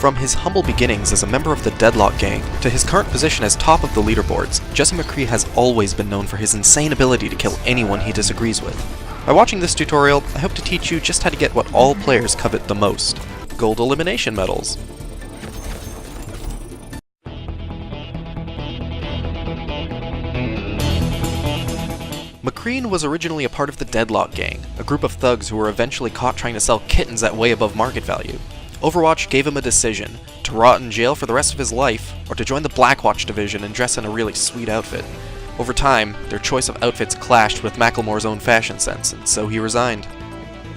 From his humble beginnings as a member of the Deadlock gang to his current position as top of the leaderboards, Jesse Mcree has always been known for his insane ability to kill anyone he disagrees with. By watching this tutorial, I hope to teach you just how to get what all players covet the most: gold elimination medals. Mcree was originally a part of the Deadlock gang, a group of thugs who were eventually caught trying to sell kittens at way above market value. Overwatch gave him a decision: to rot in jail for the rest of his life, or to join the Blackwatch division and dress in a really sweet outfit. Over time, their choice of outfits clashed with Macklemore's own fashion sense, and so he resigned.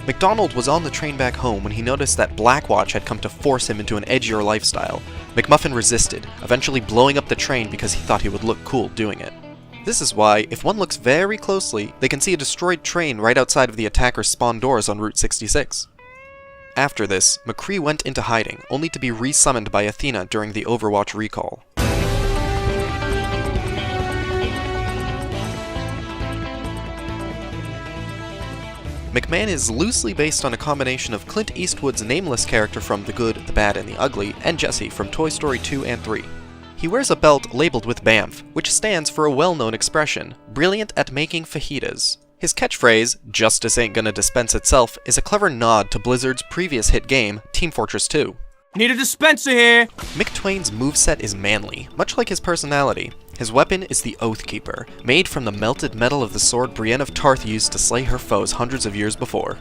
McDonald was on the train back home when he noticed that Blackwatch had come to force him into an edgier lifestyle. McMuffin resisted, eventually blowing up the train because he thought he would look cool doing it. This is why, if one looks very closely, they can see a destroyed train right outside of the attacker's spawn doors on Route 66. After this, Mcree went into hiding, only to be resummoned by Athena during the Overwatch recall. McMahon is loosely based on a combination of Clint Eastwood's nameless character from The Good, the Bad, and the Ugly, and Jesse from Toy Story 2 and 3. He wears a belt labeled with BAMF, which stands for a well-known expression: brilliant at making fajitas. His catchphrase, "Justice ain't gonna dispense itself," is a clever nod to Blizzard's previous hit game, Team Fortress 2. Need a dispenser here! Mick Twain's moveset is manly, much like his personality. His weapon is the Oathkeeper, made from the melted metal of the sword Brienne of Tarth used to slay her foes hundreds of years before.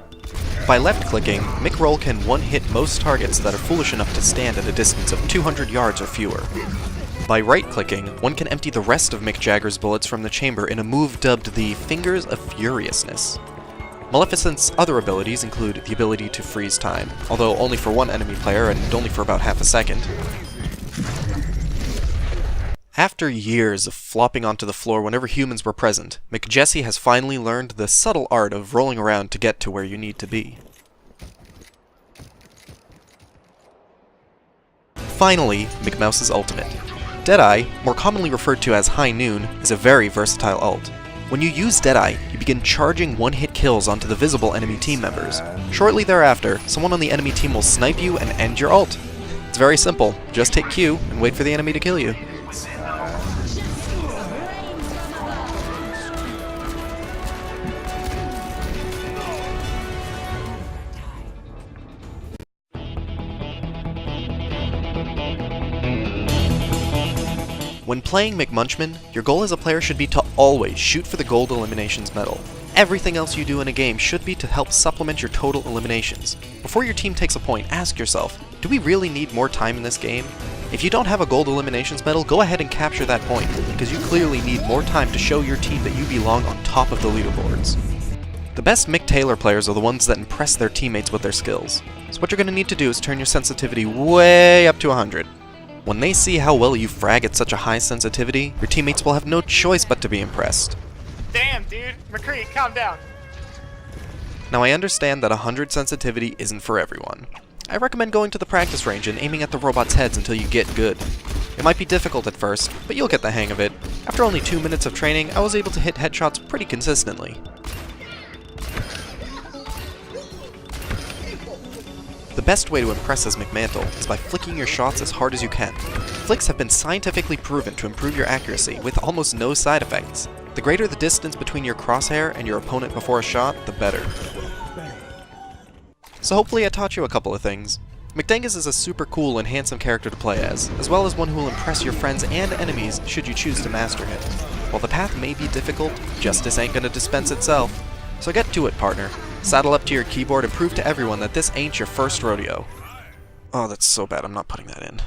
By left-clicking, Mick Roll can one-hit most targets that are foolish enough to stand at a distance of 200 yards or fewer. By right-clicking, one can empty the rest of Mick Jagger's bullets from the chamber in a move dubbed the Fingers of Furiousness. Maleficent's other abilities include the ability to freeze time, although only for one enemy player and only for about half a second. After years of flopping onto the floor whenever humans were present, McJesse has finally learned the subtle art of rolling around to get to where you need to be. Finally, McMouse's ultimate. Deadeye, more commonly referred to as High Noon, is a very versatile ult. When you use Deadeye, you begin charging one-hit kills onto the visible enemy team members. Shortly thereafter, someone on the enemy team will snipe you and end your ult. It's very simple, just hit Q and wait for the enemy to kill you. When playing McMunchman, your goal as a player should be to always shoot for the gold eliminations medal. Everything else you do in a game should be to help supplement your total eliminations. Before your team takes a point, ask yourself, do we really need more time in this game? If you don't have a gold eliminations medal, go ahead and capture that point, because you clearly need more time to show your team that you belong on top of the leaderboards. The best Mick Taylor players are the ones that impress their teammates with their skills. So what you're going to need to do is turn your sensitivity way up to 100. When they see how well you frag at such a high sensitivity, your teammates will have no choice but to be impressed. Damn, dude. Mcree, calm down. Now I understand that 100 sensitivity isn't for everyone. I recommend going to the practice range and aiming at the robots' heads until you get good. It might be difficult at first, but you'll get the hang of it. After only 2 minutes of training, I was able to hit headshots pretty consistently. The best way to impress as McMantle is by flicking your shots as hard as you can. Flicks have been scientifically proven to improve your accuracy with almost no side effects. The greater the distance between your crosshair and your opponent before a shot, the better. So hopefully I taught you a couple of things. McDangus is a super cool and handsome character to play as well as one who will impress your friends and enemies should you choose to master him. While the path may be difficult, justice ain't gonna dispense itself. So get to it, partner. Saddle up to your keyboard and prove to everyone that this ain't your first rodeo. Oh, that's so bad, I'm not putting that in.